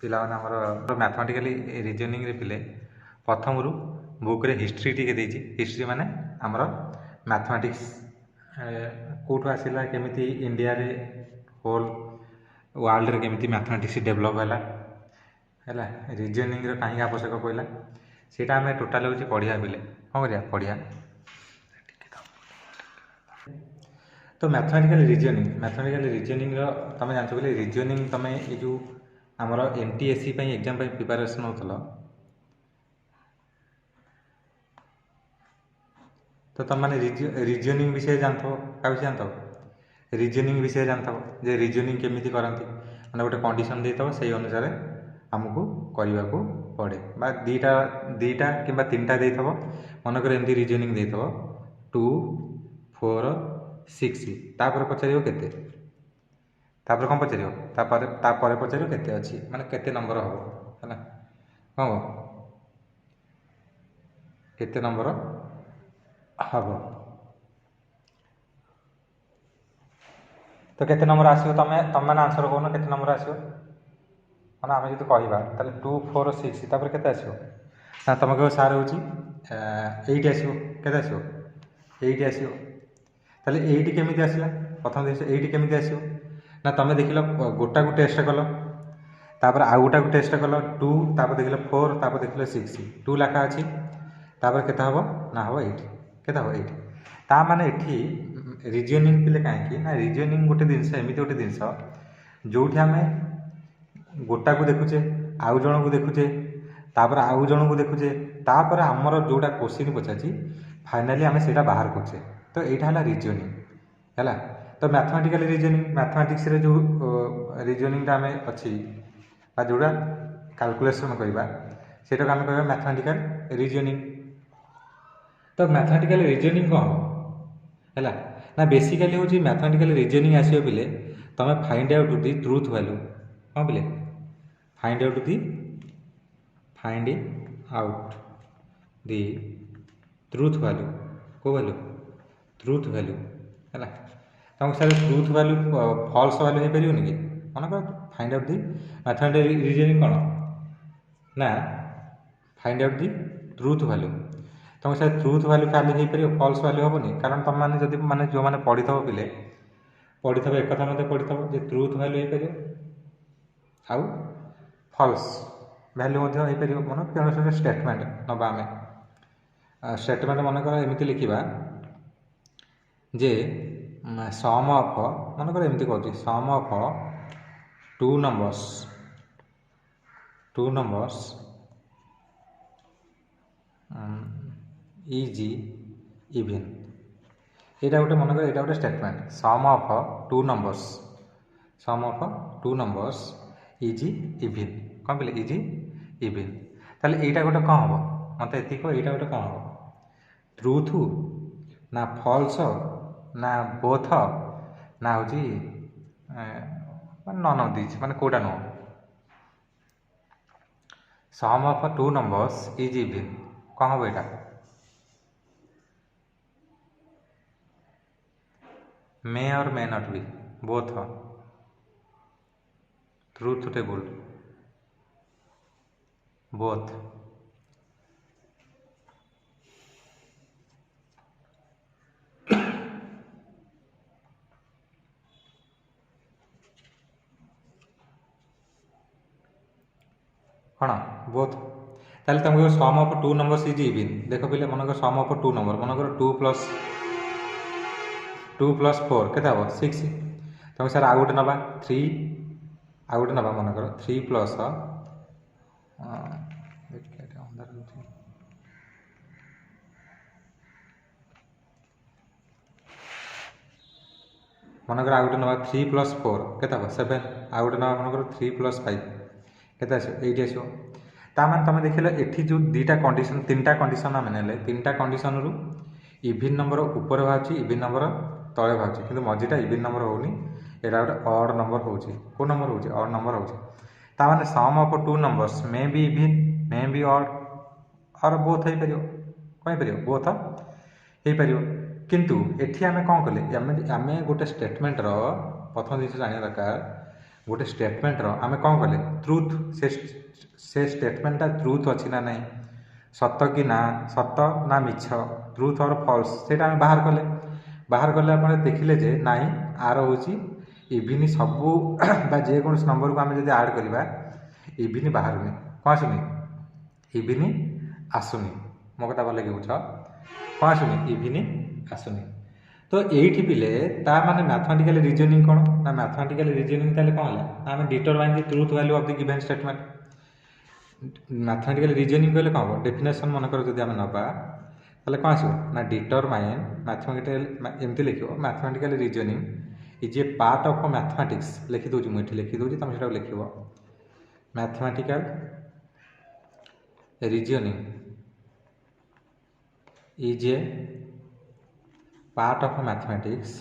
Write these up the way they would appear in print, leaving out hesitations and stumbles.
ପିଲାମାନେ ଆମର ମ୍ୟାଥମେଟିକାଲି ରିଜନିଂରେ ପିଲେ ପ୍ରଥମରୁ ବୁକ୍ରେ ହିଷ୍ଟ୍ରି ଟିକେ ଦେଇଛି। ହିଷ୍ଟ୍ରି ମାନେ ଆମର ମ୍ୟାଥମେଟିକ୍ସ କେଉଁଠୁ ଆସିଲା, କେମିତି ଇଣ୍ଡିଆରେ ହୋଲ୍ ୱାର୍ଲଡରେ କେମିତି ମ୍ୟାଥମେଟିକ୍ସ ଡେଭଲପ୍ ହେଲା ରିଜନିଂର କାହିଁକି ଆବଶ୍ୟକ ପଡ଼ିଲା ସେଇଟା ଆମେ ଟୋଟାଲ୍ ହେଉଛି ପଢ଼ିବା ପିଲେ। କ'ଣ କରିବା? ପଢ଼ିବା। ତ ମ୍ୟାଥମେଟିକାଲ ରିଜନିଂର ତୁମେ ଜାଣିଛ ବୋଲି ରିଜନିଂ ତୁମେ ଏଇ ଯେଉଁ ଆମର MTSC ପାଇଁ ଏକ୍ଜାମ୍ ପାଇଁ ପ୍ରିପାରେସନ୍ ହେଉଥିଲ, ତ ତୁମମାନେ ରିଜନିଂ ବିଷୟରେ ଜାଣିଥିବ। କାହା ବିଷୟରେ ଜାଣିଥିବ? ରିଜନିଂ ବିଷୟରେ ଜାଣିଥିବ ଯେ ରିଜନିଂ କେମିତି କରନ୍ତି। ମାନେ ଗୋଟେ କଣ୍ଡିସନ୍ ଦେଇଥିବ, ସେଇ ଅନୁସାରେ ଆମକୁ କରିବାକୁ ପଡ଼େ। ବା ଦୁଇଟା କିମ୍ବା ତିନିଟା ଦେଇଥିବ। ମନେକର ଏମିତି ରିଜନିଂ ଦେଇଥିବ 2, 4, 6, ତାପରେ ପଚାରିବ କେତେ, ତାପରେ କ'ଣ ପଚାରିବ, ତାପରେ ପଚାରିବ କେତେ ଅଛି, ମାନେ କେତେ ନମ୍ବର ହେବ ହେଲା। କ'ଣ ହେବ? କେତେ ନମ୍ବର ହେବ। ତ କେତେ ନମ୍ବର ଆସିବ? ତମେମାନେ ଆନ୍ସର କହୁନ କେତେ ନମ୍ବର ଆସିବ। ମାନେ ଆମେ ଯଦି କହିବା ତାହେଲେ 2, 4, 6 ତାପରେ କେତେ ଆସିବ ନା ତୁମେ କହିବ ସାର୍ ହେଉଛି 8 ଆସିବ। କେତେ ଆସିବ? 8 ଆସିବ। ତାହେଲେ 8 କେମିତି ଆସିଲା? ପ୍ରଥମ ଜିନିଷ 8 କେମିତି ଆସିବ ନା ତୁମେ ଦେଖିଲ ଗୋଟାକୁ ଟେଷ୍ଟ କଲ, ତାପରେ ଆଉ ଗୋଟାକୁ ଟେଷ୍ଟ କଲ 2, ତାପରେ ଦେଖିଲ 4, ତାପରେ ଦେଖିଲ 6, 2 ଲେଖା ଅଛି, ତାପରେ କେତେ ହେବ ନା ହେବ 8। କେତେ ହେବ? 8। ତା ମାନେ ଏଠି ରିଜନିଂ ପିଲେ କାହିଁକି ନା ରିଜନିଂ ଗୋଟେ ଜିନିଷ, ଏମିତି ଗୋଟେ ଜିନିଷ ଯେଉଁଠି ଆମେ ଗୋଟାକୁ ଦେଖୁଛେ, ଆଉ ଜଣକୁ ଦେଖୁଛେ, ତାପରେ ଆଉ ଜଣକୁ ଦେଖୁଛେ, ତାପରେ ଆମର ଯେଉଁଟା କୋଶ୍ଚିନ୍ ପଚାରିଛି ଫାଇନାଲି ଆମେ ସେଇଟା ବାହାର କରୁଛେ। ତ ଏଇଟା ହେଲା ରିଜନିଂ ହେଲା। ତ ମ୍ୟାଥମେଟିକାଲି ରିଜନିଂ, ମ୍ୟାଥମେଟିକ୍ସରେ ଯେଉଁ ରିଜନିଂଟା ଆମେ ଅଛି ବା ଯେଉଁଟା କାଲକୁଲେସନ୍ କରିବା ସେଇଟାକୁ ଆମେ କହିବା ମ୍ୟାଥମେଟିକାଲ ରିଜନିଂ। ତ ମ୍ୟାଥମେଟିକାଲ ରିଜନିଂ କ'ଣ ହେବ ହେଲା ନା ବେସିକାଲି ହେଉଛି ମ୍ୟାଥମେଟିକାଲ ରିଜନିଂ ଆସିବ ପିଲେ ତୁମେ find out the truth value. କ'ଣ ପିଲେ? Find out the truth value. କେଉଁ ଭ୍ୟାଲୁ? ଟ୍ରୁଥ୍ ଭ୍ୟାଲୁ ହେଲା। ତୁମକୁ sir truth value false value ହେଇପାରିବନି କି? ମନେକର find out the mathematical reasoning କ'ଣ ନା find out the truth value. ତୁମକୁ ସାର୍ ଟ୍ରୁଥ୍ ଭ୍ୟାଲୁ ଖାଲି ହେଇପାରିବ, ଫଲ୍ସ ଭ୍ୟାଲୁ ହେବନି। କାରଣ ତୁମମାନେ ଯଦି ଯେଉଁମାନେ ପଢ଼ିଥିବ ପିଲେ ପଢ଼ିଥିବ ଏକଥା ମଧ୍ୟ ପଢ଼ିଥିବ ଯେ ଟ୍ରୁଥ୍ ଭ୍ୟାଲୁ ହେଇପାରିବ ଆଉ ଫଲ୍ସ ଭ୍ୟାଲୁ ମଧ୍ୟ ହେଇପାରିବ। ମନେ କୌଣସି ଗୋଟେ ଷ୍ଟେଟମେଣ୍ଟ ନେବା ଆମେ, ଷ୍ଟେଟମେଣ୍ଟ ମନେକର ଏମିତି ଲେଖିବା ଯେ ସମ୍ ଅଫ୍, ମନେକର ଏମିତି କହୁଛି ସମ୍ ଅଫ୍ 2 ନମ୍ବର୍ସ ଇଜ୍ ଇଭିନ୍। ଏଇଟା ଗୋଟେ ମନେକର ଏଇଟା ଗୋଟେ statement SUM of 2 numbers is even. କ'ଣ ପିଲେ? Is even. ତାହେଲେ ଏଇଟା ଗୋଟେ କ'ଣ ହେବ? ମୋତେ ଏତିକି କହ, ଏଇଟା ଗୋଟେ କ'ଣ ହେବ? ଟ୍ରୁଥ୍ ନା ଫଲ୍ସ ନା ବୋଥ ନା ହେଉଛି ମାନେ ନନ୍ ଅଫ୍ ଦିସ୍, ମାନେ କେଉଁଟା ନୁହଁ? Sum of 2 numbers is even କ'ଣ ହେବ ଏଇଟା? May or may not be, both, truth table, both. କ'ଣ? ବୋଥ। ତାହେଲେ ତୁମକୁ sum of 2 numbers is even. ଦେଖ ପିଲେ ମନେକର ସମ୍ ଅଫ୍ 2 ନମ୍ବର, ମନେକର 2 ପ୍ଲସ୍ 4 କେତେ ହେବ? 6। ତୁମକୁ ସାର୍ ଆଉ ଗୋଟେ ନେବା 3, ଆଉ ଗୋଟେ ନେବା ମନେକର 3 ପ୍ଲସ୍ ମନେକର ଆଉ ଗୋଟେ ନେବା 3 ପ୍ଲସ୍ 4 କେତେ ହେବ? 7। ଆଉ ଗୋଟେ ନେବା ମନେକର 3 ପ୍ଲସ୍ 5 କେତେ ଆସିବ? 8 ଆସିବ। ତାମାନେ ତୁମେ ଦେଖିଲ ଏଠି ଯେଉଁ ଦୁଇଟା କଣ୍ଡିସନ୍, ତିନିଟା କଣ୍ଡିସନ୍ ଆମେ ନେଲେ, ତିନିଟା କଣ୍ଡିସନ୍ରୁ ଇଭିନ୍ ନମ୍ବର ଉପରେ ବାହାରୁଛି, ଇଭିନ୍ ନମ୍ବର ତଳେ ବାହାରୁଛି, କିନ୍ତୁ ମଝିଟା ଇଭିନ୍ ନମ୍ବର ହେଉନି, ଏଇଟା ଗୋଟେ ଅଡ଼୍ ନମ୍ବର ହେଉଛି। କେଉଁ ନମ୍ବର ହେଉଛି? ଅଡ଼୍ ନମ୍ବର ହେଉଛି। ତାମାନେ sum of 2 numbers may be even, may be odd or both ହେଇପାରିବ। କ'ଣ ହେଇପାରିବ? ବୋଥ୍ ହେଇପାରିବ। କିନ୍ତୁ ଏଠି ଆମେ କ'ଣ କଲେ, ଆମେ ଗୋଟେ ଷ୍ଟେଟମେଣ୍ଟର ପ୍ରଥମ ଜିନିଷ ଜାଣିବା ଦରକାର, गोटे स्टेटमेंट आम कौन कले ट्रुथ से स्टेटमेंटा ट्रुथ अच्छी ना नहीं सत कि ना सत ना मिछ ट्रुथ और फॉल्स से आम बाहर कले आप देखिले जे नाई आर हूँ इविन सबू जेकोसी नंबर को आम जब आड करवा इविन बाहर कौन आसुनी इविन आसुनी मो कथा भल कि बुझ कौन आसुनी इविन आसुनी तो ये पिले माने मैथमेटिकल रीजनिंग कौन ना मैथमेटिकल रीजनिंग ताले कौन है आम determine the truth value of the given statement mathematical reasoning कहले कौन हम डेफिनेशन मनकर जब आम नवा ताले कौन आसो ना डिटरमाइन मैथमेटिकल एमती लिख mathematical reasoning is a part of mathematics लिखि दूँ मुझे लिखि दूँ तुम से लिख mathematical reasoning is a part of mathematics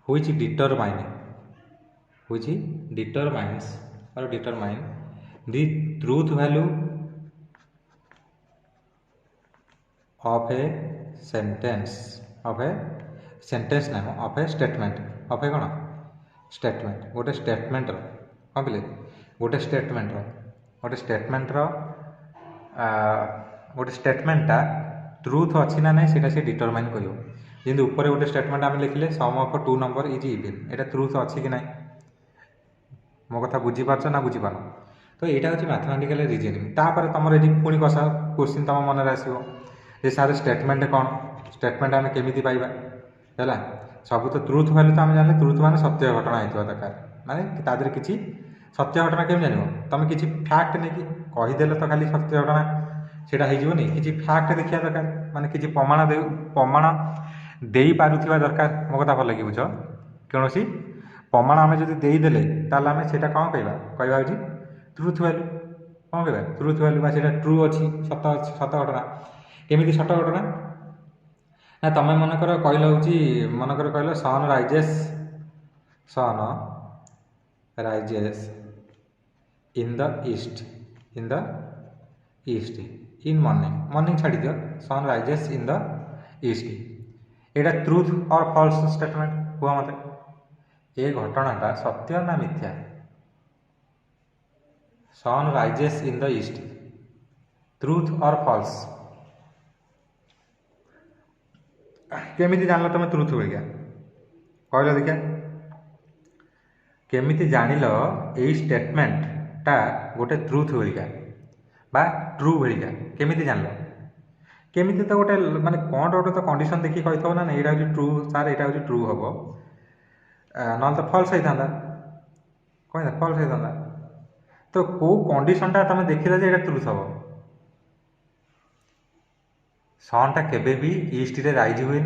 which determines or determine the truth value of a sentence name of a statement of a कौन statement गोटे statement कौन पिले गोटे statement गोटे स्टेटमेंटा ट्रुथ अच्छी ना नहीं से डिटरमाइन कर जमी ऊपर गोटे स्टेटमेंट आम लिखले sum of two number is even एटा ट्रुथ अच्छी कि ना मो कथा बुझीपार ना बुझीपार तो यहाँ हूँ मैथमेटिकल रीजनिंग तापर तुम ये पुणी कसा क्वेश्चन तुम मन में आसो जे सार स्टेटमेंट कौन स्टेटमेंट आम केमी पाइबा है सब तो ट्रुथ वैल्यू तो आम जाने ट्रुथ मान सत्य घटना होता दरकार माने तादर किसी सत्य घटना केमी जान तुम किसी फैक्ट नहीं कहीदेल तो खाली सत्य घटना से किसी फैक्ट देखा दरकार माने किसी प्रमाण दे पारुथिबा दरकार मो कथा भल कि बुझ कौन प्रमाण आम जब देदेले ताल आम से कौन कहवा हूँ ट्रुथ वैल्यू कौन कहवा ट्रुथ वैल्यू से ट्रू अच्छी सत घटना केमी सत घटना ना तुम मनकर कहल हूँ मनकर कहल sun rises in the east in morning छाड़ी दियो sun rises in the east एटा ट्रुथ और फॉल्स स्टेटमेंट हुआ मत ये घटनाटा सत्य ना मिथ्या sun rises in the east truth और फॉल्स केमी जान तुम ट्रुथ बोलिका कहल देखिया केमी जानिल यही स्टेटमेंटा गोटे ट्रुथ बोलिका बा ट्रू बोलिका केमी जान केमी तो गोटे माने कौन गोटे तो कंडीशन देखिए कही ना यहाँ हूँ ट्रू सार यहाँ हूँ ट्रू हम ना तो फल्स होता कह फल्स होता तो कौ कंडीशनटा तुम देखिल जे ट्रुथ हम सनटा केबे भी ईस्ट रे राइज हुए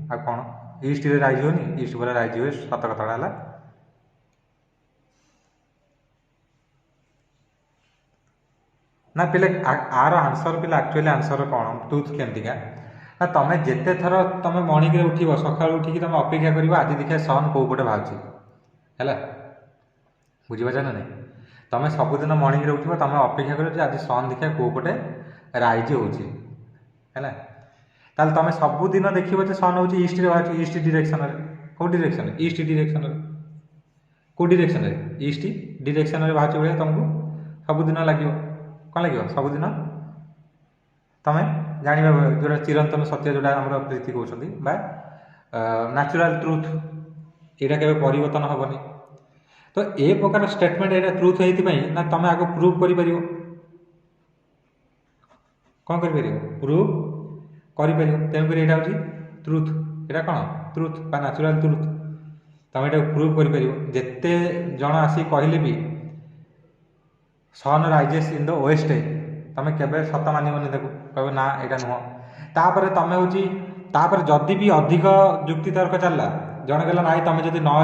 आ कौन ईस्ट रे राइज हुए ईस्ट पर राइज हुए सत कथा है ना पिले आर आंसर पिले एक्चुअली आंसर कौन ट्रुथ केमतिका ना तुम जिते थर तुम मॉर्निंग उठ सका उठिक तुम अपेक्षा कर आज देखिए सन कौ पटे बाहर है बुझीपार ना नहीं तुम सबुदिन मॉर्निंग उठ तुम अपेक्षा कर आज सन देखिए कौ पटे राइज होगा ताल तुम सबुदिन देखो सन हूँ ईस्ट बाहर ईस्ट डिरेक्शन कौ डिरेक्शन ईस्ट डिरेक्शन कौ डिरेक्शन ईस्ट डिरेक्शन बाहर भाई तुमको सबुदिन लगे कौन लगे सबुदिन तुम जाना जो चिरंतन सत्य जोड़ा आम प्रीति कहते न्याचुराल ट्रुथ यहाँ के परिवर्तन हेनी तो ए प्रकार स्टेटमेंट यहाँ ट्रुथ होती ना तुम आगे प्रूव कर कौन कर प्रूव कर तेणुक यहाँ हूँ ट्रुथ यहाँ कौन ट्रुथ बा न्याचुराल ट्रुथ तुम यहाँ प्रूव कर जिते जन आसी कहले भी sun rises in the west तुम केवे सत मानबनी कह ना यहाँ नुह तापर तुम हूँ जदि भी अधिक जुक्ति तर्क चलला जड़े कहला ना तुम जब न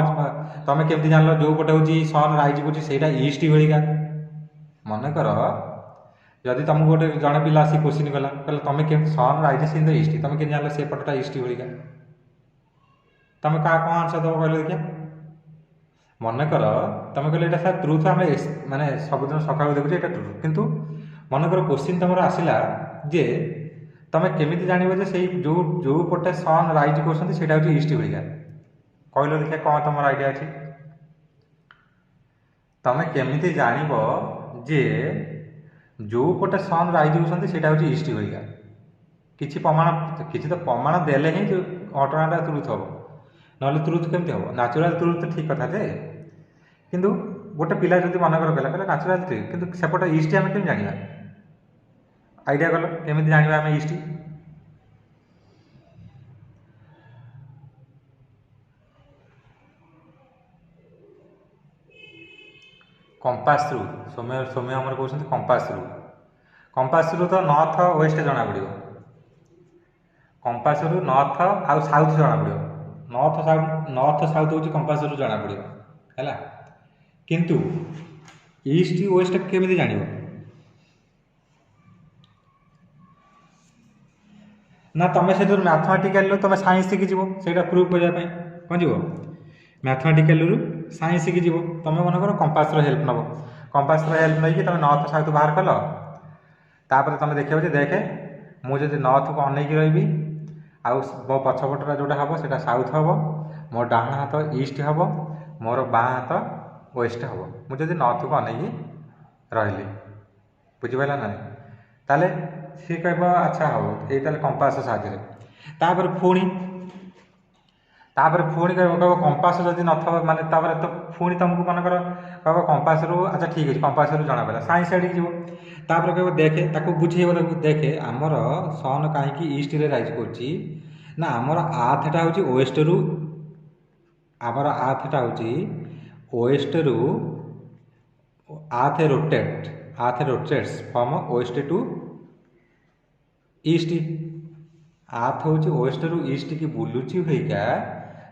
तुम केमती जान जो पटे हूँ सन राइज होता ईस्ट भाया मनकर जदि तुमको गोटे जड़े पिला आसी क्वेश्चन कला कहला तुम के sun rises in the east तुम के जान से पटा ईस्ट भाया तुम क्या कौन आंसर दब कहल देखिए मनकर तुम कहले ये सर ट्रुथ आम माने सबुदिन सकाल देखुचे ये ट्रुथ किंतु मनकर क्वेश्चन तुम आसला जे तमें केमी जानव जे से जो जो पटे सन राइज कर ईस्ट भाया कहल देखिए कौन तुम आइडिया अच्छी तमें केमी जानव जे जो पटे सन राइज होती ईस्ट भाया किसी प्रमाण किसी तो प्रमाण देले ही जो घटनाटा ट्रुथ हम ना ट्रुथ केमती हम न्याचुराल ट्रुथ तो ठीक कथा जे किंतु गोटे पिला जब मनकर कहला कहला न्याचुराल ट्रुथ किंतु सेपटे ईस्ट आम केमी जाना आइडिया कल केमी जाना आम ईस्ट कंपास थ्रू सौम्य सौम्य आमर कहते कंपास थ्रू तो नॉर्थ वेस्ट जना पड़ो कंपास थ्रू नॉर्थ आउ साउथ जना पड़ो नॉर्थ साउथ हूँ कंपास थ्रू जना पड़ो है किंतु ईस्ट वेस्ट केमी जान ना तुम से मैथमेटिकल तुम साइंस शिखी से प्रूव करने कौन जीव मैथमेटिकल साइंस शिखी तुम मन कर कंपास हेल्प नब कंपास हेल्प नहीं तुम नॉर्थ साउथ बाहर कल तापर तुम देखो देखे मुझे नॉर्थ को अनेक रही आउ मो पछपटा जोटा हम से साउथ हम मोर डाण हाथ ईस्ट हम मोर बाँ हाथ वेस्ट हम मुझे नॉर्थ को अनेक रही बुझीपारा ना ताले सी कह अच्छा हम ये कंपास साहय तापर पुणी कह कंपास जदि न माने तो पुणी तुमको मनकर कह कंपास रू अच्छा ठीक है कंपास रू जना पड़ा साइंस आड़ जीव तापर कह देखे ताको बुझेब देखे आमर सन कहीं ईस्ट रे राइज कर आमर आर्थटा हूँ वेस्ट रू आमर आर्थटा हूँ वेस्ट रू earth rotates from west to east earth हूँ वेस्ट रू ईस्ट की बुलूची होइका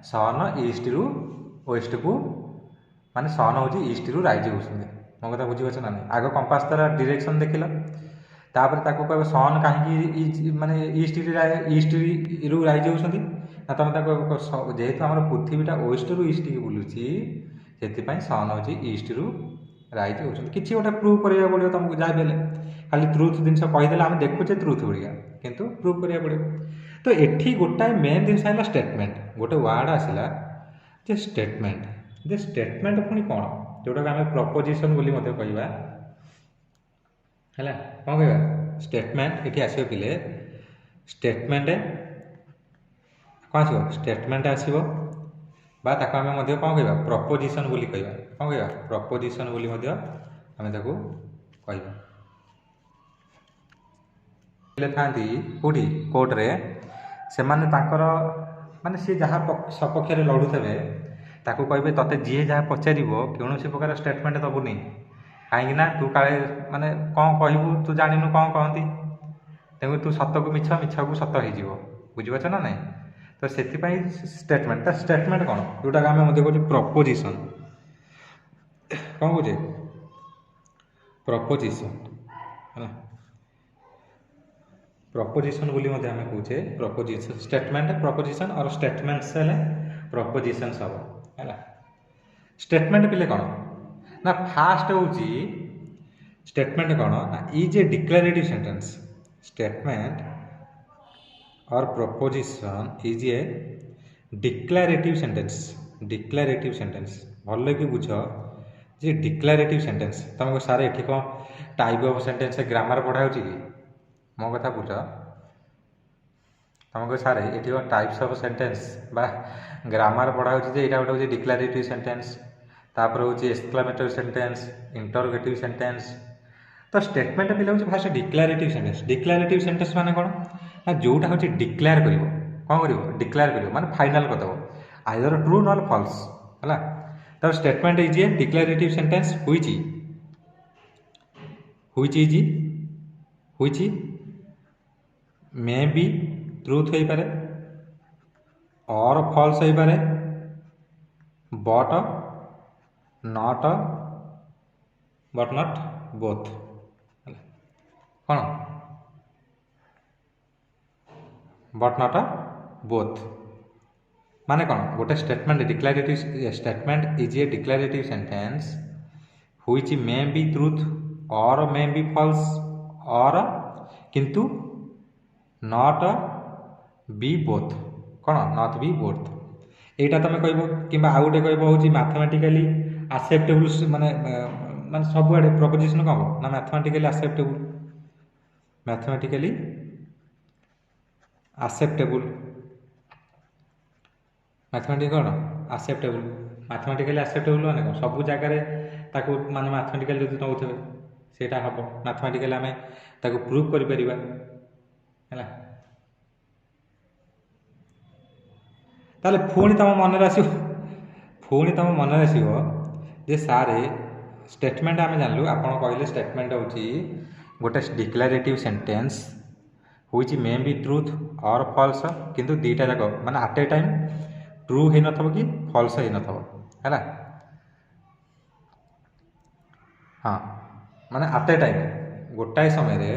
सन ईस्ट रू वेस्ट को माने सन हूँ ईस्ट रू राइज होती मो कथा बुझीपार ना नहीं आग कंपास तार डायरेक्शन देखिल तापर ताको कह सन कहीं माने ईस्ट रू राइज होती ना तुम जेहेतु आम पृथ्वीटा वेस्ट रू ईस्ट की बुलूची से सन हूँ ईस्ट रू राइज होती किसी गोटे प्रूव करा पड़ो तुमको जहाँ भी खाली ट्रुथ जिन कहीदे आम देखुचे ट्रुथ भाया किंतु प्रूव करा पड़ो तो एठी गोटाए मेन जिन है स्टेटमेंट गोटे वार्ड आसला जे स्टेटमेंट पुणी कौन जोटा आम प्रपोजिशन बोली कहवा है कौन कह स्टेटमेंट ये आसो पिले स्टेटमेंट कौन आसो स्टेटमेंट आसो ताको आम कौन कह प्रपोजिशन बोली कहवा कौन कह प्रपोजिशन बोली आम ताको कहवा था कौटी कोर्टे से माने माने सी जहाँ सपक्ष लड़ुवे ताकू कहे ते जी जहाँ पचार कौन प्रकार स्टेटमेंट दबुनि कहीं तू काले माने कौन कहबू तू जानू कौन कहती तेणु तू सत को मिछ मिछ को सत हो बुझीपार ना ना तो से स्टेटमेंट कौन जोटा आम कहते प्रपोजिशन कौन कहे प्रपोजिशन है प्रपोजिशन बोली आम कहे प्रपोजिशन स्टेटमेंट प्रपोजिशन और स्टेटमेंट्स है प्रपोजिशन सब है स्टेटमेंट पिले कौन ना फास्ट हूँ स्टेटमेंट कौन ना is a declarative sentence statement और proposition is a declarative sentence भल कि बुझ जे डिक्लेरेटिव सेंटेंस तुमको सारे ये कौन टाइप ऑफ सेंटेंस ग्रामर पढ़ा कि मो कथा बुझ तुमको सारे ये टाइप्स ऑफ सेंटेंस बा ग्रामर पढ़ा यहाँ गोटे हूँ डिक्लेरेटिव सेंटेंस तापर हूँ एक्सक्लेमेटरी सेंटेंस इंटरोगेटिव सेंटेंस तो स्टेटमेंट पिला हूँ फास्ट डिक्लेरेटिव सेंटेंस माने कौन ना जोटा हूँ डिक्लेयर कर कौन कर डिक्लेयर कर माने फाइनाल करदेव आइदर ट्रू नॉट फॉल्स है तो statement is a declarative sentence which may be truth हो पारे और फॉल्स हो पारे बट नॉट बोथ कौन बट नॉट बोथ माने कौन गोटे statement is a declarative sentence which may be truth or may be false or किंतु not be both कौन नॉट बी बोथ एटा तुम कह कि आउ गोटे कह हूँ मैथमेटिकली आसेप्टेबल माने माने सब आड़े प्रपोजिशन कौन हम ना मैथमेटिकली आसेप्टेबल मैथमेटिकली आसेप्टेबल मैथमेटिक कौन आसेप्टेबल मैथमेटिकली आसेप्टेबल माने कौन सब जगार ताकू माने मैथमेटिकल जो नौथे सेटा हम मैथमेटिकली आम ताकू प्रूव कर है ताले पुणी तुम मन पुणी तुम मन जे सारे स्टेटमेंट आम जानलु आपन कहले स्टेटमेंट होची गोटे declarative sentence which may be truth और फॉल्स किंतु दीटा जाक माने एट ए टाइम ट्रू हो नथबो कि फॉल्स हो नथबो हैला हाँ माने एट ए टाइम गोटाए समय रे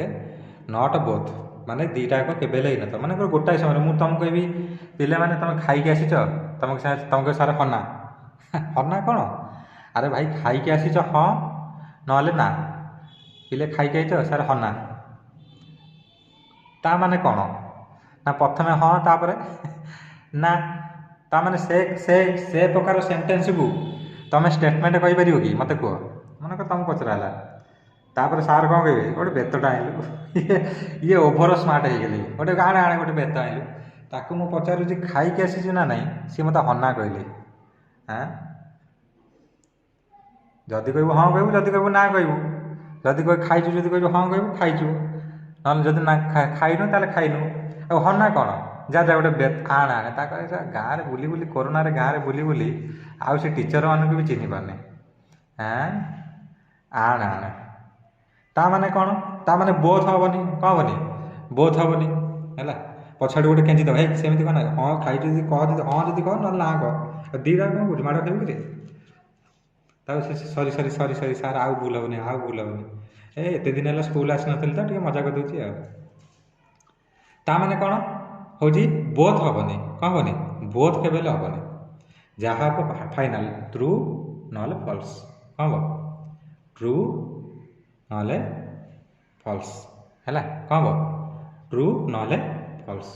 नॉट बोथ माने दीटा जाक केबेले हो नथबो माने गोटाए समय मु तुम कहबी पिले माने तुम खाई के आसीच तुमको सारे हना हना कौन अरे भाई खाई के आसीच हाँ नहले ना पिले खाई के आइच सारे हना ता माने कौन ना प्रथम हाँ तापर ना ता माने से प्रकार सेंटेंस को तुम स्टेटमेंट कहि परिबो कि मते कह मन को तुम पचराला तापर सार कौन कहे गोटे बेतटा आइलु ये ओभर स्मार्ट हो गली गोटे गाँव आणे गोटे बेत आइलु ताकू मु पचारूँ खाई आसी ना ना सी मत हना कहले हाँ जदि कह हाँ कहू जदि कह ना कहू जदि कह खाइचु जदि कह हाँ कहू खाइचु ना जदि ना खाइनु ताले खाइनु आ हना कौन जा जा गोटे बेत आण आणे गाँव में बुली बुली कोरोना रे गाँव में बुली बुली आउ से टीचर मानक भी चिन्ह पारने हाँ आण आण ता माने कौन ता माने बोथ हेनी कौन हेनी बोथ हेनी है पछाड़ गोटे केंची दब है सेमती कह हाँ खाई कह हाँ जब कह ना ना कह दीटा कौन कौन माड़ खेबी कि सरी सरी सरी सरी सार आउ भूल हेनी आउ भूल हेनी एत दिन है स्कूल आसी नी तो मजा करदे ता माने कौन हूँ बोथ हेनी कौन हेनी बोथ के हेनी जहाँ हम फाइनाल ट्रू ना फॉल्स कौन हम ट्रू ना फॉल्स है कौन हम ट्रू ना फॉल्स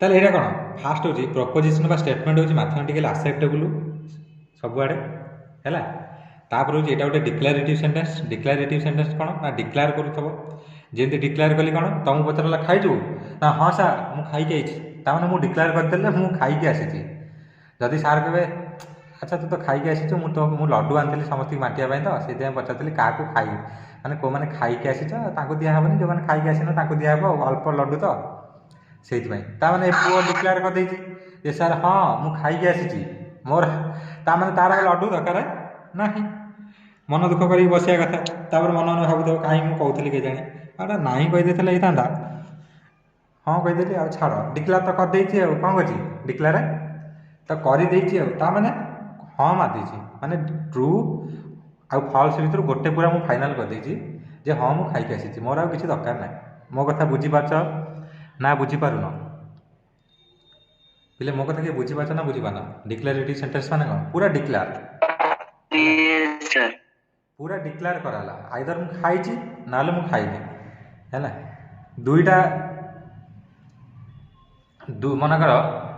ताले एटा कौन फास्ट होची प्रपोजिशन बा स्टेटमेंट होची मैथमेटिकल एक्सेप्टेबल सब आड़े है तापर होची एटा गोटे डिक्लेरेटिव सेंटेंस कौन ना डिक्लेयर करूथबो जेमती डिक्लेयर कली कौन तुम पचारा खाइचु ना हाँ सार मु खाई ताने मु डिक्लेयर करदेले मु खाई आसी जदि सार कहे अच्छा तू तो खाई आसी मु लड्डू आनी समस्त बांटिया तो से पचारि क्या खाई मैंने कौ मैंने खाई आसीच दिहबनी जो मैंने खाई आसन दिहब अल्प लड्डू तो से मैंने पुओ डिक्लेयर करदे सार हाँ मु खाई आसी मोर तार लड्डू दरकार ना मन दुख कर बस कथा मन मन भाव कहीं मुझे के जानी आटा ना कहीदे था हाँ कहीदेली आ छाड़ डिक्लेयर तो करदे कौन कर डिक्लेयर तो करदे मैंने हाँ मारिदेছি माने ट्रू आ फॉल्स भीतर गोटे पूरा मु फाइनल करदे जे हाँ मु खाई आसी मोर आ किसी दरकार ना मो कथा बुझीपार ना बुझीपारुन पिले मो कथा किए बुझीपार ना बुझीपार डिक्लेरेटिव सेंटेंस माने कौन पूरा डिक्लेयर कराला आइदर मु खाई ना मु खाइनी है दुईटा मनकर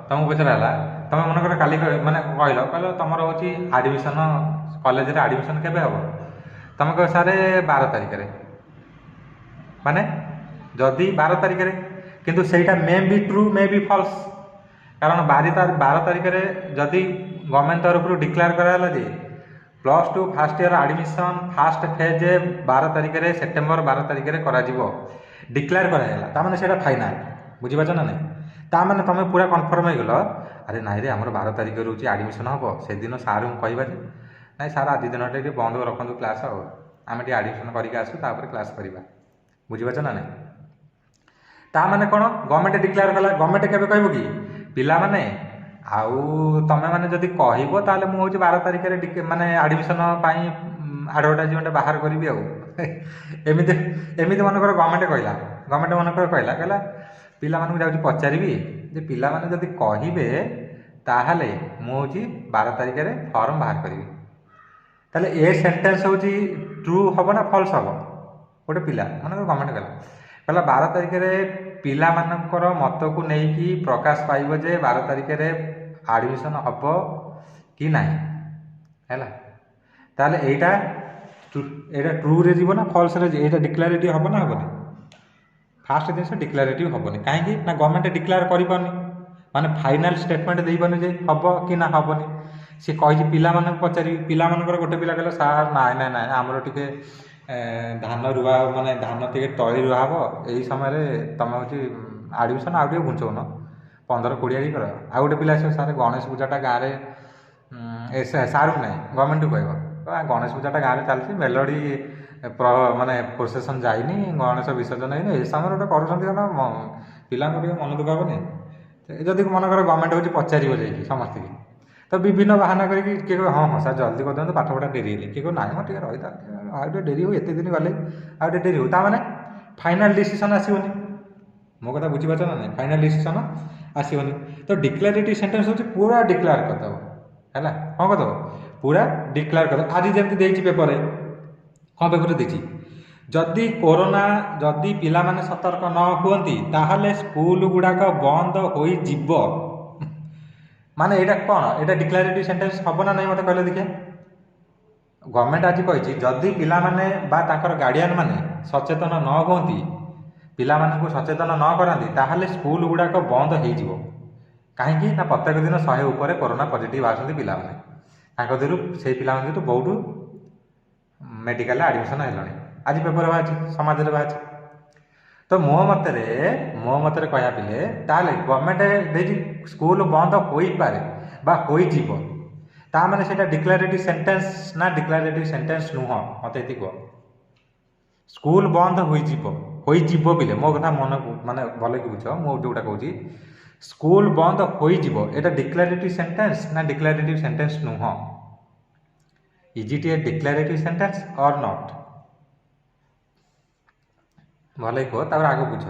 तुमको पचराला तुम मनकर काली माने कहल तुम हूँ आडमिशन कॉलेज रे आडमिशन केबे हम तुम कह सारे 12 तारिख रे माने जदि 12 तारिख रे किंतु सेटा may be true may be false कारण 12 तारिख रे जदि गवर्नमेंट तरफ डिक्लेयर कराला जे +2 first year admission first phase 12 तारिख रे सेप्टेम्बर 12 तारिख रे करा जिवो डिक्लेयर कराला ता माने सेटा फाइनल बुझीपाच ना नहीं ता माने तुम पूरा कन्फर्म हो गल अरे नाई रे आमर 12 तारिख रोचे आडमिशन हम से दिन सार कहबानी ना सार आज दिन टे बंद रखु क्लास आम टे आडमिशन करके आसू क्लास करवा बुझीपाच ना नहीं ता माने कौन गवर्नमेंट डिक्लेयर कला गवर्नमेंट केबे कहबो कि पिला माने आउ तमे माने जदि कहबो ताले मु होची 12 तारिख रे माने एडमिशन पई एडवर्टाइजमेंट बाहर करी आउ एमिति एमिति मनकर गवर्नमेंट मनकर कहला पिला मानू जाउची पचारिबी जे पिला माने जदि कहिबे ताहाले मु होची 12 तारिख रे फॉर्म बाहर करी ताले ए सेंटेंस होची ट्रू हबो ना फॉल्स हबो गोटे पिला मनकर गवर्नमेंट कहला कहला 12 तारिख रे पिला मानकर मत को लेकि प्रकाश पाइब जे 12 तारिख रे एडमिशन हम कि नहीं है ताले एटा ट्रू रे जीव ना फॉल्स रे एटा डिक्लेरेटिव हम ना हेनी फास्ट जिन डिक्लेरेटिव हेनी कहीं ना गवर्नमेंट डिक्लेयर कर माने फाइनाल स्टेटमेंट दे पानी जे हम कि ना हेनी सी कही पिला पचारि पिला गोटे पिला कहला सार ना ना ना आमर टिके धान रुआ माने धान टे तली रुआ हम यही समय तुम हूँ एडमिशन आउ टे घुंचौन 15-20 कर आउ गोटे पिला आस सारे गणेश पूजाटा गाँव में सारू ना गवर्नमेंट को कह गणेश पूजाटा गाँव में चलती मेलोडी माने प्रोसेसन जाइनी गणेश विसर्जन है ये समय गोटे कर पिला मन दुख हेनी जदि मनकर गवर्नमेंट हूँ पचार जा समस्त तो विभिन्न बाहाना करके किए कह हाँ हाँ सार जल्दी कर दिखाँ पाठ पढ़ा डेरी है किए कह ना मैं रही आउ डेरी हो एत दिन गले आउ डेरी हो ताने फाइनाल डिसीजन आसोनी मो कथा बुझीपार ना ना फाइनाल डिसीजन आसोनी तो डिक्लेरेटिव सेंटेंस हूँ पूरा डिक्लेयर करदेव है कौन करदेव पूरा डिक्लेयर करदेव आज जमी पेपर कौन पेपर देखी जदि कोरोना जदि पिला माने सतर्क न हुअन्ति ताहले स्कूल गुड़ाक बंद हो माने एटा कौन एटा डिक्लेरेटिव सेंटेंस हम ना नहीं मत कहले देखिए गवर्नमेंट आज कही जदि पिला माने बा ताकर गार्डियन माने सचेतन न हुअन्ति पिला मानकु सचेतन न करांती ताहले स्कूल गुड़ाक बंद हो कहीं ना प्रत्येक दिन 100 ऊपर कोरोना पॉजिटिव आसती पिला माने से पिला बहुत मेडिकल एडमिशन है आज पेपर बाहर समाज में बाहर तो मो मत कह पिले ताले गवर्नमेंट स्कूल बंद हो पारे बा हो ताने से डिक्लेरेटिव सेंटेंस ना डिक्लेरेटिव सेंटेंस नुह मत ये कह स्कूल बंद हो पिले मो कथा मन माने भल कि बुझ मुझे जोटा कहूँ स्कूल बंद हो डिक्लेरेटिव सेंटेंस ना डिक्लेरेटिव सेंटेंस नुह is it a declarative sentence और नॉट भले कह तापर आगे बुझ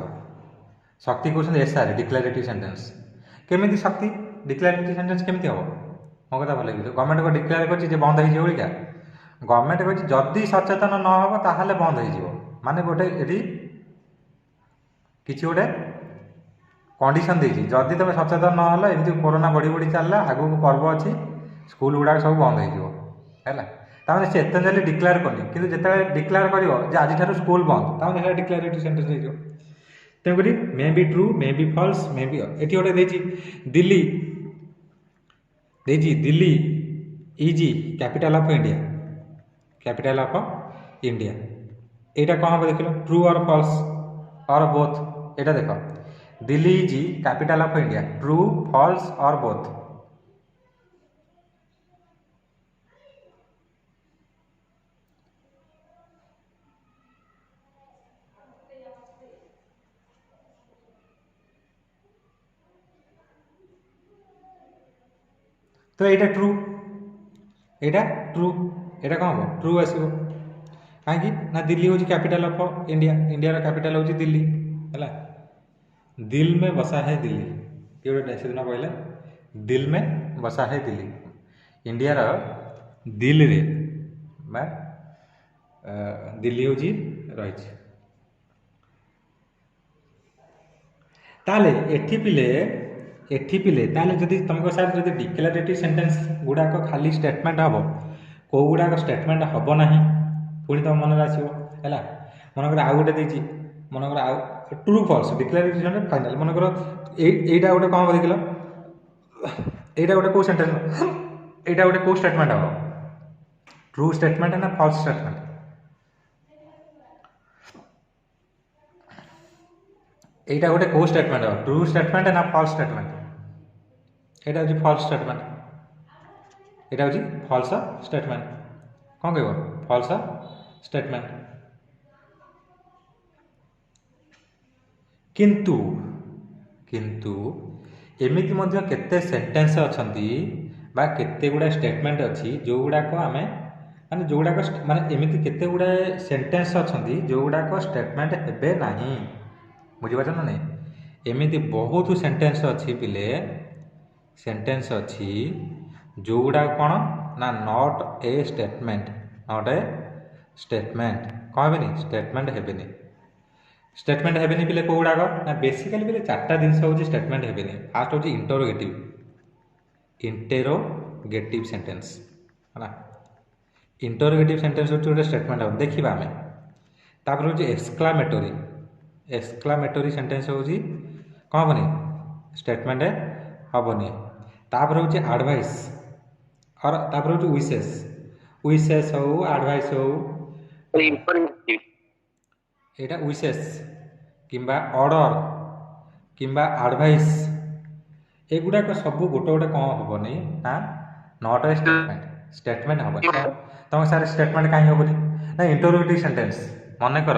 शक्ति कौन एसआर डिक्लेरेटिव सेंटेंस केमी शक्ति डिक्लेरेटिव सेंटेंस केमी हम मो कथा भले बुझ गवर्नमेंट को डिक्लेयर कर बंद हो क्या गवर्नमेंट कही जदि सचेतन न हम ताहले बंद हो माने गोटे ये किसी गोटे कंडीशन देती जदि तुम सचेतन न हल एमती कोरोना बढ़ी बढ़ी चलला आगू पर्व अच्छी स्कूल गुड़ाक सब बंद होगा तामें से एत जल्दी डिक्लेयर करनी कि जिते डिक्लेयर कर आज स्कूल बंद तामें डिक्लेरेटिव सेंटेंस हो तेणुक may be true may be false may be ये गोटे Delhi Delhi is capital of India capital of India एटा कौन हम देख लो true or false or both एटा देख Delhi is capital of India true false or both तो यहाँ ट्रू यहाँ कौन हम ट्रू आसो कहीं ना दिल्ली हूँ capital of India India capital हूँ दिल्ली है दिल में बसा है दिल्ली ये गोटे से दिन कहले दिल में बसा है दिल्ली इंडिया दिल रे दिल्ली हूँ रही ताले एठी पिले ताले जदि तुमको सार जदि डिक्लेरेटिव सेंटेंस गुड़ाक खाली स्टेटमेंट हम कौ गुड़ाक स्टेटमेंट हम ना पुणी तुम मन आसो है मनकर आउ गोटे देती मनकर आउ true false declarative sentence final मनकर एटा गोटे कौन देख लो एटा गोटे कौ सेंटेंस एटा गोटे कौ स्टेटमेंट हम ट्रू स्टेटमेंट ना फॉल्स स्टेटमेंट एटा गोटे कौ स्टेटमेंट हम ट्रू स्टेटमेंट ना फॉल्स स्टेटमेंट एटा हूँ फॉल्स स्टेटमेंट एटा हूँ फॉल्स स्टेटमेंट कौन कह फॉल्स स्टेटमेंट किंतु किंतु एमिति मध्य केते सेंटेंस अछंती बा केते गुडा स्टेटमेंट अछि जो गुडाक आमे माने जो गुडाक माने एमिति केते गुडा सेंटेंस अछंती जो गुडाक स्टेटमेंट हेबे नाही बुझी पाछ ना नहीं एमिति बहुत सेंटेंस अछि पिले सेंटेंस अच्छी जो गुड़ा कौन ना not a statement not a statement कौन हे स्टेटमेंट हेबेनि स्टेटमेंट हेबेनि पिले को गुड़ाक ना बेसिकाली पिले चार्टा जिनस हूँ स्टेटमेंट हेबेनि फास्ट हूँ इंटरोगेटिव सेंटेंस है इंटरोगेटिव सेंटेंस हूँ गोटे स्टेटमेंट हम देखा आम तापर हूँ एक्सक्लामेटरी सेंटेंस हूँ कौन हेनी स्टेटमेंट हेनी तापर हूँ एडवाइस और तापर हूँ विशेष हो एडवाइस हो एटा विशेष किंबा ऑर्डर किंबा एडवाइस एगुड़ाक सब गोटे गोटे कौन हेनी ना नॉट ए स्टेटमेंट हम तुम सारे स्टेटमेंट कहीं हेनी ना इंटरोगेटिव सेंटेंस मन कर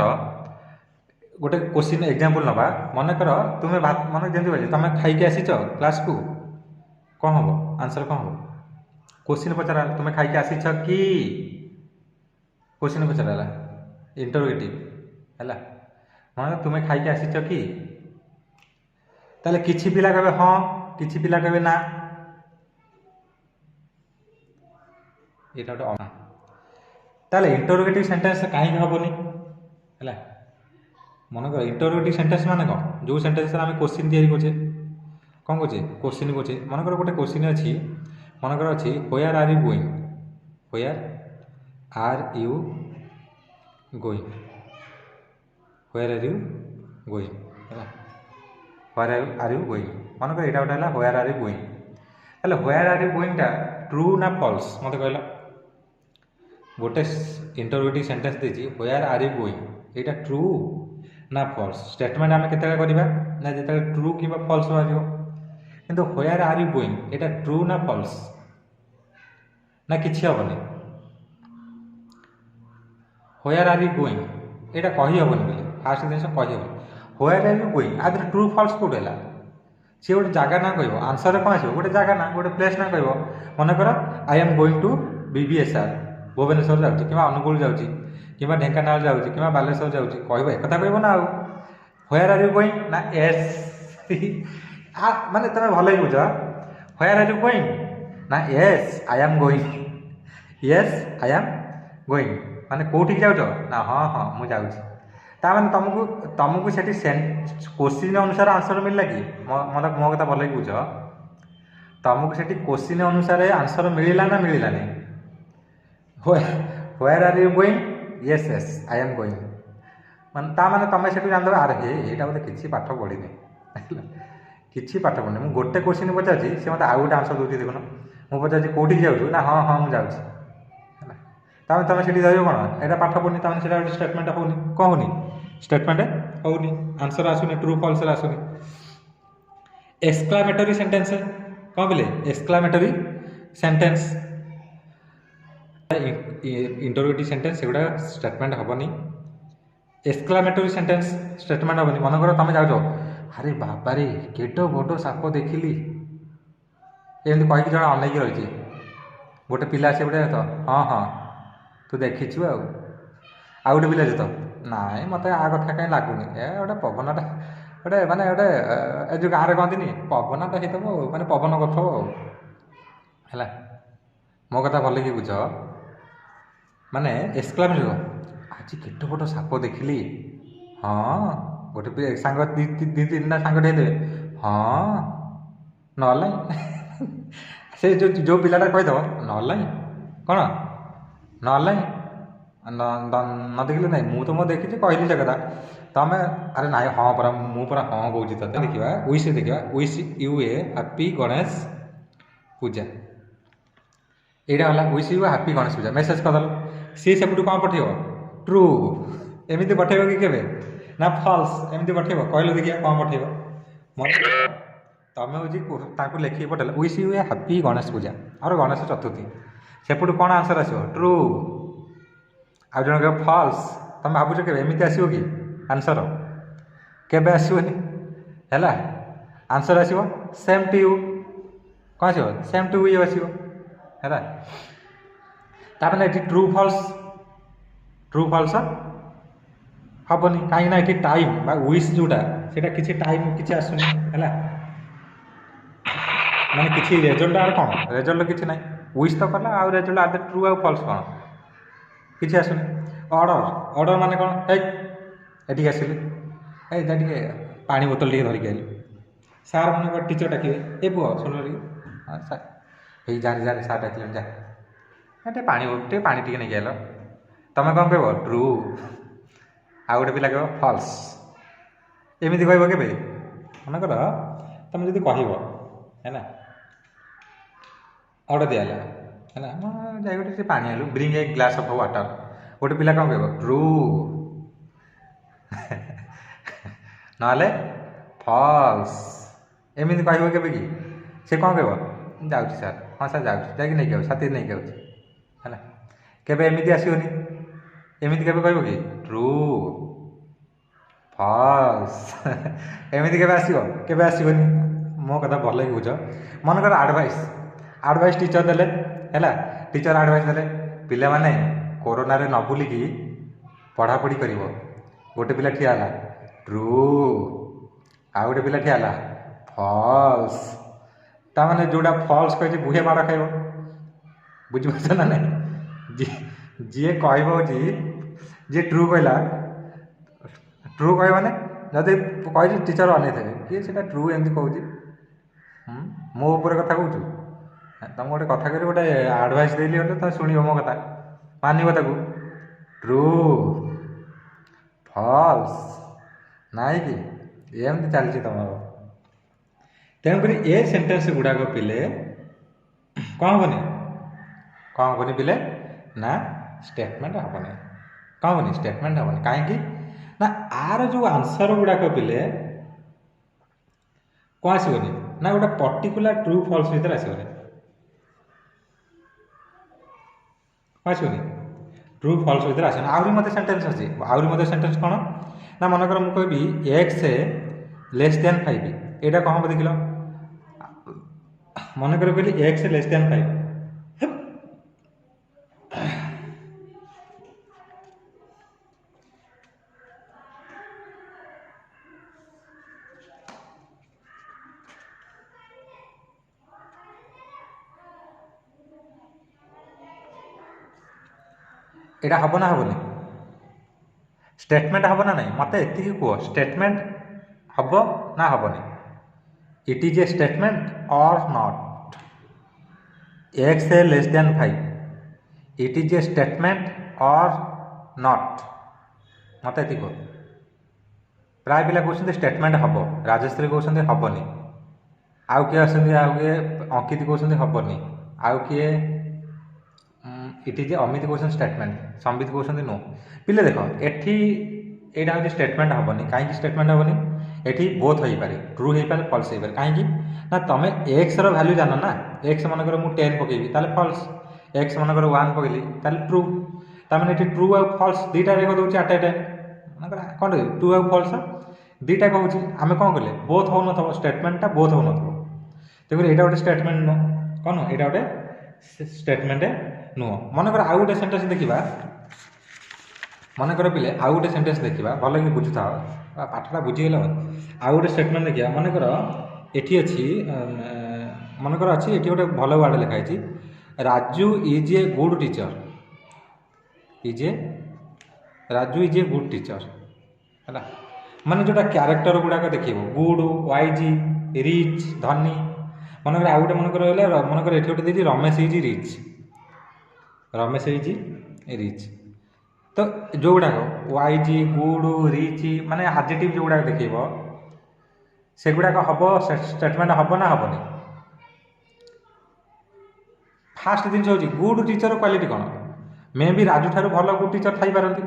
गोटे क्वेश्चन एग्जांपल नवा मन कर तुम्हें मन जमी तुम खाई आसीच क्लास को कौन हम आंसर कौन हम क्वेश्चन पचरा तुम्हें खाई आसीच कि क्वेश्चन पचरा इंटरोगेटिव है मन तुम्हें खाई आसीच कि ताले किछि पिला कहबे हाँ किछि पिला कहबे ना यहाँ गोटे ताले इंटरोगेटिव सेंटेंस कहीं हेनी है मन कर इंटरोगेटिव सेंटेंस माने कौन जो सेंटेंस आम क्वेश्चन तैयारी करछे कौन करछे क्वेश्चन करछे मन कर गोटे क्वेश्चन अच्छी मन कर अच्छी where are you going where are you going where are you going where are you going मन कर यहाँ गोटे है व्हेयर आर यू गोइंग हेल्ले व्हेयर आर यू गोइंगटा ट्रू ना फॉल्स मत कहल गोटे इंटरोगेटिव सेंटेंस देछि व्हेयर आर यू गोइंग यहाँ ट्रू ना फॉल्स स्टेटमेंट आम केते करबा ना जिते ट्रू कि फॉल्स बाहर किंतु व्हेयर आर यू गोइंग यहाँ ट्रू ना फॉल्स ना किछि हेनी व्हेयर आर यू गोइंग यहाँ कही हेनी बोली फास्ट जिन कही हेनी व्हेयर आर यू गोइंग आदि ट्रू फॉल्स कौट है सी गोटे जगह ना कह आंसर कौन आस गोटे जगह ना गोटे प्लेस ना कह मन कर I am going to BBSR Bhubaneswar जाऊँगी कि अनुगुल जाऊँगी कि ढेंकानाल जाऊँगी कि बालेश्वर जाऊँगी कह एक कह ना आउ व्हेयर आर यू गोइंग ना एस माने तुम भल बुझ व्हेयर आर यू गोइंग ना yes I am going yes I am going माने कौटी जाऊँ ना हाँ हाँ मुझे जाऊँगी ताने तुमको से क्वेश्चन अनुसार आंसर मिलला कि मतलब मो कथा भल बुझ तुमको से क्वेश्चन अनुसार आंसर मिलला ना मिललानी where are you going yes yes I am going मान ताने तुम से जानदेव आरे हे यहाँ बोलते किसी पाठ पढ़ी किसी पाठ पढ़नी मुझे गोटे क्वेश्चन पचार सी मतलब आउ गोटे आंसर दूसरी देखुन मुझे पचार कौटी जाऊँ ना हाँ हाँ मुझे जाऊँगी तामें तुम से धर कौन यहाँ पाठ पढ़नी तामें गोटे स्टेटमेंट होनी कौन होनी स्टेटमेंट होनी आंसर आसुनी ट्रू फॉल्स आसुनी एक्सक्लामेटरी सेंटेंस कौन बोले एक्सक्लामेटरी सेंटेंस इंटरोगेटिव सेंटेंस सेगुड़ा स्टेटमेंट हेनी एक्सक्लामेटरी सेंटेंस स्टेटमेंट हेनी मन कर तुम जाओ अरे बाबा रे केडो बड़ साप देखिली एमती कहीकि जन अनेक रही गोटे पिला से गोटे तो हाँ हाँ तू देखीचु आउ गोटे पिला तो नाई मत आ कथा कहीं लगुनि ए गोटे पवनटा गोटे माने गोटे जो गाँव में कहती पवनटा होता माने पवन कर है मो कथा भल कि बुझ माने एक्सक्लामेटरी आज केटे बड़ साप देखिली हाँ गोटे सांग दी तीन सांग थे हाँ ना से जो पिलाटा कहीदेव ना कौन ना न देखिले ना मुझे तो देखी कहली से कथा तुम अरे ना हाँ परा मुझे हाँ कौच तो देखा विश देखा wish you a happy Ganesh Puja यहाँ है wish you happy Ganesh Puja message करदेल सी सेपटू कौन पठेब ट्रू एमती पठेब कि केवे ना फॉल्स एमती पठेब कहल देखिए कौन पठेब मन तुम हूँ लिखिक पठेल wish you a happy Ganesh Puja और गणेश चतुर्थी सेपटू कौन आंसर आसो ट्रू आ जन कह फॉल्स तुम भावुच के एमती आसो कि आंसर केबे आसोनी है आंसर आसो सेम टू यू कौन आसो सेम टू यू आसो है तापर ये ट्रू फॉल्स हेनी कहीं ये टाइम विश जोटा से किसी टाइम किसी आसुनी है माने किसी रेजल्ट आर कौन रेजल्ट किसी ना विश तो कला आउ रेजल्ट आर ट्रू आउ फॉल्स कौन किसी आसुनी ऑर्डर ऑर्डर माने कौन एटी आसिली ए जा टे पानी बोतल टे धरिक आइलु सार मन टीचर डाकिए ए पुओ शुण हाँ सार ये जाने जाने सार डाक जा टे पानी टे नहीं आल तुम कौन कह ट्रू आउ गोटे पिला कह फल्स एमती कह के मनकर तुम जब कह है अर्डर दिगला है जा गोटे पानी आलु bring a glass of water गोटे पिला कौन कह ट्रू ना फल्स एमती कह कि से कौन कह जाऊँ सार हाँ सार जाऊँ जा नहीं आऊँ साथी नहीं आऊँ है केबे एमती आसोनी एमती केबे कह कि ट्रू फल्स एमती केबे आसो केबे आसोनी मो कथा भल कि बुझ मनकर आडभाइस टीचर देले है टीचर आडभाइस देले पिला माने कोरोना रे न बुलिकी पढ़ापढ़ी कर गोटे पिला ठिया ट्रू आउ गोटे पिला ठिया फल्स ताने जोड़ा फल्स कही बुहे माड़ खाइब बुझीपार ना नहीं जी कह जी ट्रू कहला ट्रू कह मैंने जदि कही टीचर अने थे किए से ट्रू एमती कह मो ऊपर कथा कहूँ तुम गोटे कथा कर गोटे आडभाइस देली तो शुण मो कथा मानव ताकू ट्रू फल्स नाई कि एमती चलती तुम तेणुक ए सेन्टेन्स गुड़ाक पिले कौन हेनी पिले ना स्टेटमेंट हेनी कौन हेनी स्टेटमेंट हेनी कहीं ना आर जो आंसर गुड़ाक पिले कौन आसोनी ना गोटे पर्टिकुलर ट्रू फल्स भर आसोनी आसोनी ट्रू फल्स भर आसोनी आहरी मत सेन्टेन्स अच्छी आहरी मत सेन्टेन्स कौन ना मनकर मुझे कहि एक्स लेस देन 5 यहाँ कौन हम देख लो मनकर कहली एक्स लेस देन 5 एटा हम ना हेनी स्टेटमेंट हम ना नहीं मत एति कह स्टेटमेंट हम ना हेनी इट इज ए स्टेटमेंट और not x less than 5 it is a statement और नॉट मत ये कह प्राय पिला कहते स्टेटमेंट हम राजश्री कहते हेनी आउ किए आउ किए अंकित कहते हेनी आउ किए इट इज अमित कहते स्टेटमेंट संबित कहते नो पिले देख एठी एटा हूँ स्टेटमेंट हेनी कहीं स्टेटमेंट हेनी एठी बोथ हो पारे ट्रू हो पारे फल्स हो पारे कहीं ना तुम एक्स रैल्यू जान ना एक्स मनकर मुझे 10 पकेबी ताले फल्स एक्स मनकर 1 पकेली ताले ट्रू तमें ये ट्रू आउ फल्स दुईटा रेख दूसरी आट ए टाइम कौन ट्रू आउ फल्स दुईटा कहूँ आम कौन कले बोथ हो न स्टेटमेंटा बोथ हो तेणुक यहाँ गोटे स्टेटमेंट नुह कौन यहाँ गोटे स्टेटमेंट नुह मनकर आउ गोटे सेन्टेन्स देखा मनकर पिले आउ गोटे सेन्टेन्स देखा भल कि बुझुता पाठटा बुझीगला आउ गोटे स्टेटमेंट देखा मनकर एटी अच्छी मनकर अच्छी एटी गोटे भल वार्ड लिखाई Raju is a good teacher is a Raju is a good teacher है माने जोटा क्यारेक्टर गुड़ाक देख गुड वाइज रिच धनी मनकर आउ गोटे मनकर मनकर ये गोटे देखिए Ramesh is rich Ramesh is rich तो जो गुड़ाक वाइज गुड रिच माने एडजेक्टिव जो गुड़ाक देखेब से गुड़ाक हम स्टेटमेंट हम ना हेनी फास्ट जिन हूँ गुड टीचर क्वालिटी कौन मे भी राजू ठार भल गुड टीचर थी पारती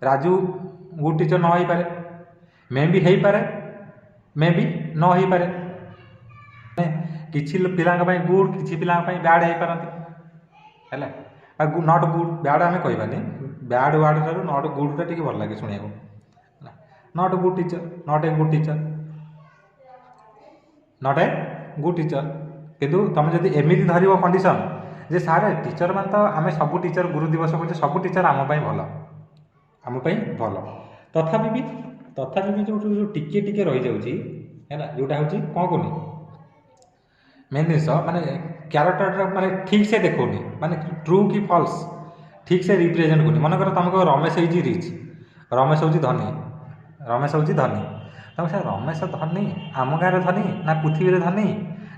राजू गुड टीचर न हो पारे मे भी हो पारे मे भी न हो पारे किसी पिला गुड किसी पिला बैड हो पारती है नट गुड बैड आम कहबानी बैड वार्ड ठार नट गुडटा टी भल लगे शुणा not good teacher not a good teacher not a good teacher किंतु तुम जब एमती धर कंडीशन जे सारे टीचर मान तो आम सब टीचर गुरु दिवस कहे सब टीचर आम भल आम भल तथापि भी जो टिके टिके रही जाऊँगी है जोटा हूँ कौन कहनी मेन जिन माने क्यारेक्टर माने ठीक से देखोनी माने ट्रू कि फल्स ठीक से रिप्रेजेंट करनी मनकर तुम कह रमेश इज रिच रमेश हूँ धनी रमेश हूँ धनी ତମେ ସେ ରମେଶ ଧନୀ ଆମ ଗାଁରେ ଧନୀ ନା ପୃଥିବୀରେ ଧନୀ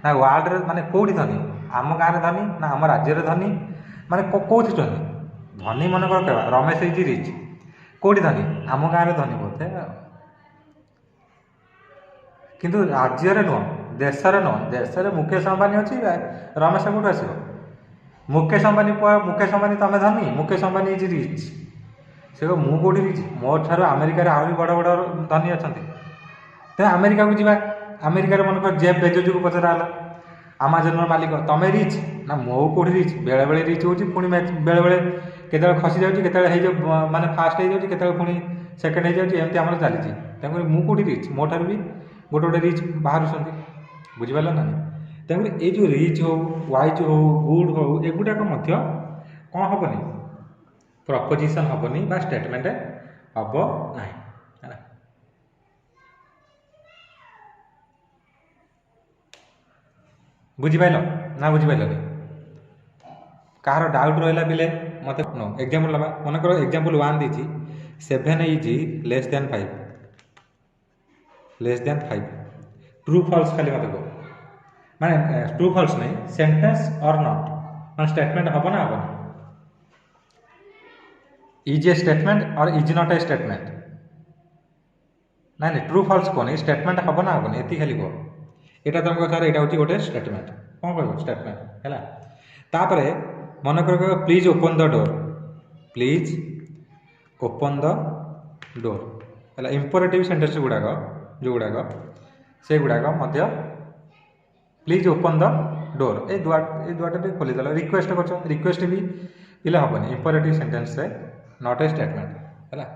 ନା ୱାର୍ଲଡରେ ମାନେ କେଉଁଠି ଧନୀ ଆମ ଗାଁରେ ଧନୀ ନା ଆମ ରାଜ୍ୟରେ ଧନୀ ମାନେ କେଉଁଠି ଧନୀ ଧନୀ ମନେକର କହିବା ରମେଶ ଇଜ୍ ରିଚ୍ କେଉଁଠି ଧନୀ ଆମ ଗାଁରେ ଧନୀ ବୋଧେ କିନ୍ତୁ ରାଜ୍ୟରେ ନୁହଁ ଦେଶରେ ନୁହଁ ଦେଶରେ ମୁକେଶ ଅମ୍ବାନୀ ଅଛି ରମେଶ କେଉଁଠୁ ଆସିବ ମୁକେଶ ଅମ୍ବାନୀ ତମେ ଧନୀ ମୁକେଶ ଅମ୍ବାନୀ ଇଜ୍ ରିଚ୍ ସେ ମୁଁ କେଉଁଠି ରିଚ୍ ମୋ ଠାରୁ ଆମେରିକାରେ ଆହୁରି ବଡ଼ ବଡ଼ ଧନୀ ଅଛନ୍ତି ତେଣୁ ଆମେରିକାକୁ ଯିବା ଆମେରିକାରେ ମନେକର ଜେଫ୍ ବେଜୋସକୁ ପଚରା ହେଲା ଆମାଜନର ମାଲିକ ତମେ ରିଚ୍ ନା ମୋ କେଉଁଠି ରିଚ୍ ବେଳେବେଳେ ରିଚ୍ ହେଉଛି ପୁଣି ବେଳେବେଳେ କେତେବେଳେ ଖସି ଯାଉଛି କେତେବେଳେ ହେଇଯାଉ ମାନେ ଫାଷ୍ଟ ହେଇଯାଉଛି କେତେବେଳେ ପୁଣି ସେକେଣ୍ଡ ହେଇଯାଉଛି ଏମିତି ଆମର ଚାଲିଛି ତେଣୁକରି ମୁଁ କେଉଁଠି ରିଚ୍ ମୋ ଠାରୁ ବି ଗୋଟେ ଗୋଟେ ରିଚ୍ ବାହାରୁଛନ୍ତି ବୁଝିପାରିଲ ନା ତେଣୁକରି ଏଇ ଯେଉଁ ରିଚ୍ ହେଉ ୱାଇଜ୍ ହେଉ ଗୁଡ୍ ହେଉ ଏଗୁଡ଼ାକ ମଧ୍ୟ କ'ଣ ହେବନି ପ୍ରପୋଜିସନ୍ ହେବନି ବା ଷ୍ଟେଟମେଣ୍ଟ ହେବ ନାହିଁ ହେଲା ବୁଝିପାରିଲ ନା ବୁଝିପାରିଲନି କାହାର ଡାଉଟ୍ ରହିଲା ପିଲେ ମୋତେ ଏକ୍ଜାମ୍ପଲ୍ ନେବା ମନେକର ଏକ୍ଜାମ୍ପଲ୍ 1 ଦେଇଛି 7 is less than 5 true false खाली मत कह माने ट्रू फॉल्स नहीं सेंटेंस और नॉट माने स्टेटमेंट हम ना हम इज ए स्टेटमेंट और इज नॉट ए स्टेटमेंट नहीं ट्रू फॉल्स कौन स्टेटमेंट हम ना हम ये खाली कह यहाँ तुमको सर यहाँ हूँ गोटे स्टेटमेंट कौन कह स्टेटमेंट है तापर मन कर please open the door please open the door है इंपोरेटिव सेंटेंस गुड़ाक जो गुड़ाक से गुड़ाक प्लीज ओपन द डोर ये दुआटा भी खोलीदेल रिक्वेस्ट कर रिक्वेस्ट भी पिला हेनी इंपोरेटिव सेंटेंस से नॉट ए स्टेटमेंट है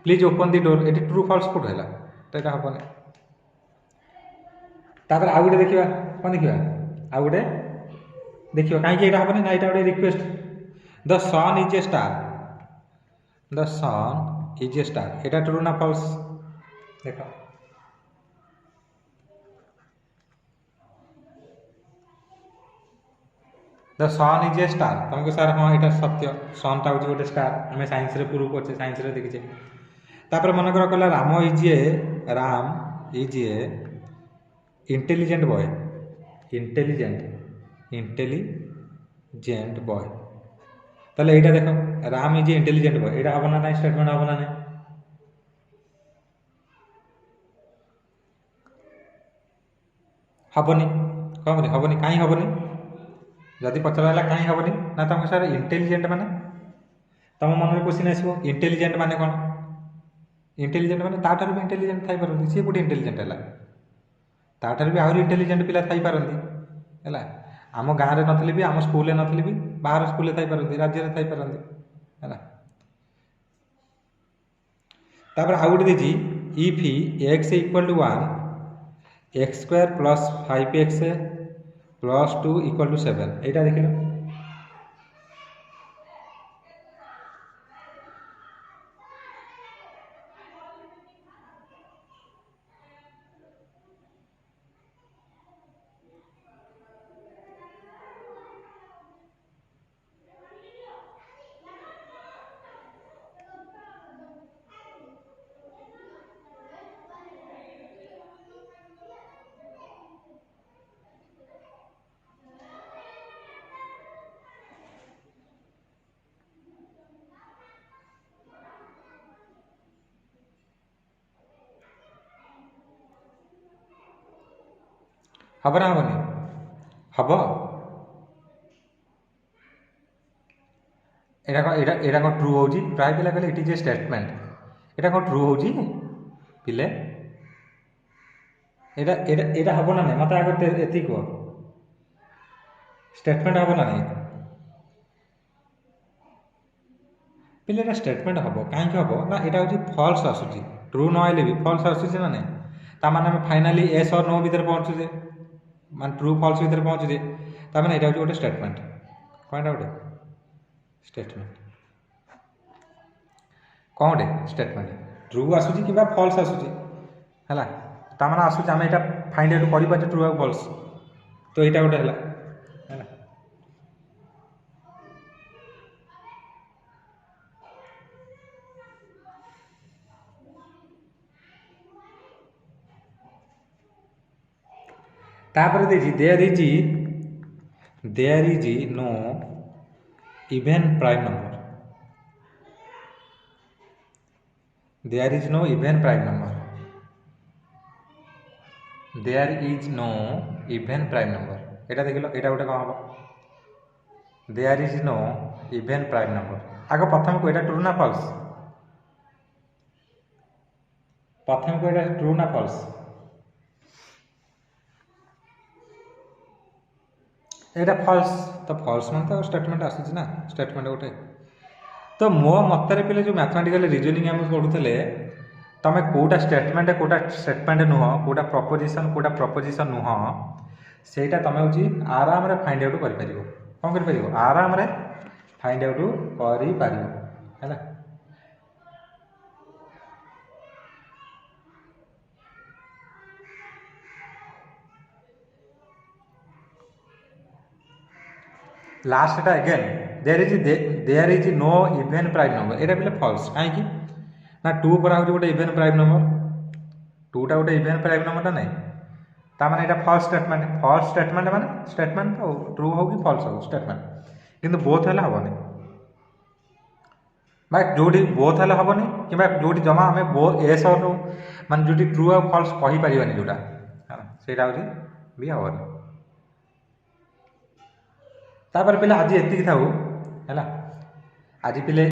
प्लीज ओपन द डोर ये ट्रू फॉल्स कौट है तो यहाँ हेनी तापर आउ गोटे देखा कौन देखा आउ गोटे देखिए कहीं यहाँ हेनी ना यहाँ गोटे request the sun is a star the sun is a star यहाँ ट्रू ना फॉल्स देख the sun is a star तुमको सर हाँ यहाँ सत्य सनटा हूँ गोटे स्टार आम सैंस प्रूव करचे सैंस देखीचे तापर मनकर कहला Ram is a intelligent boy intelligent boy ताले यहाँ देख Ram is a intelligent boy यहाँ हम ना स्टेटमेंट हम ना हेनी कम हेनी कहीं हेनी जदि पचरा कहीं हेनी ना तुमको सर इंटेलिजेंट माने तुम मन में क्वेश्चन आसो इंटेलिजेंट माने कौन इंटेलिजेंट माने ताठार भी इंटेलिजेंट थी पारती सी गोटे इंटेलिजेंट है ताठार भी आहरी इंटेलिजेंट पिला थी पारती है आम गाँव में नी भी आम स्कूल नी भी बाहर स्कूल थी पारती राज्य थी पारती है तापर आउ गोटे देखिए if x equal to 1 x square plus 5x plus 2 equal to 7 यहाँ देख लो हम ना हेनी हम यहाँ कौन ट्रू हो प्राय पिला कहले इट इज ए स्टेटमेंट यहाँ कौन ट्रू हो पिले यहाँ हम ना मत आगे ये कह स्टेटमेंट हम ना नहीं पिले स्टेटमेंट हम कहीं हम ना यहाँ हूँ फॉल्स आसूँ ट्रू न आइले भी फॉल्स आसूँ ना नहीं ताने आम फाइनाली एस और नो भितर पहुँचुचे मान ट्रू फॉल्स भितर पहुँचुचे ताने यहाँ हूँ गोटे स्टेटमेंट कौन गोटे स्टेटमेंट कौन गोटे स्टेटमेंट ट्रू आसूँ कि फॉल्स आसूँ है ताने आसूँ आम यहाँ फाइंड आउट कर ट्रू आ फॉल्स तो यहाँ गोटे है तापर देखिए there is no even prime number, there is no even prime number, there is no even prime number. एटा देख लो, एटा गोटे कौन हम, there is no even prime number. आग प्रथम को एटा ट्रू ना फॉल्स, प्रथम को एटा ट्रू ना फॉल्स, एटा फॉल्स। तो फॉल्स मान तो स्टेटमेंट आसी ना, स्टेटमेंट गोटे। तो मो मतरे पे जो मैथमेटिकल रिजनिंग आम पढ़ुले, तुम कौटा स्टेटमेंट नुह, कौटा प्रपोजिशन नुह, सेटा तुम हूँ आराम फाइंड आउट कर कौन कर आराम फाइंड आउट कर। Last again there is no even prime number, एटा भी फॉल्स कहीं ना 2 पर गोटे इवन प्राइम नंबर, 2टा गोटे इवन प्राइम नंबर ना ताने एटा फॉल्स स्टेटमेंट माने स्टेटमेंट तो ट्रू हो कि फॉल्स हो स्टेटमेंट, किंतु बोथ हेला हबनी भाई, जोटी बोथ हेला हबनी कि जोटी जमा आम एस और मान जोटी ट्रू और फॉल्स कहि परिबानी जोटा सेटा होची भी हबनी। तापर पिले आज एति थाऊ हैला, आज पिले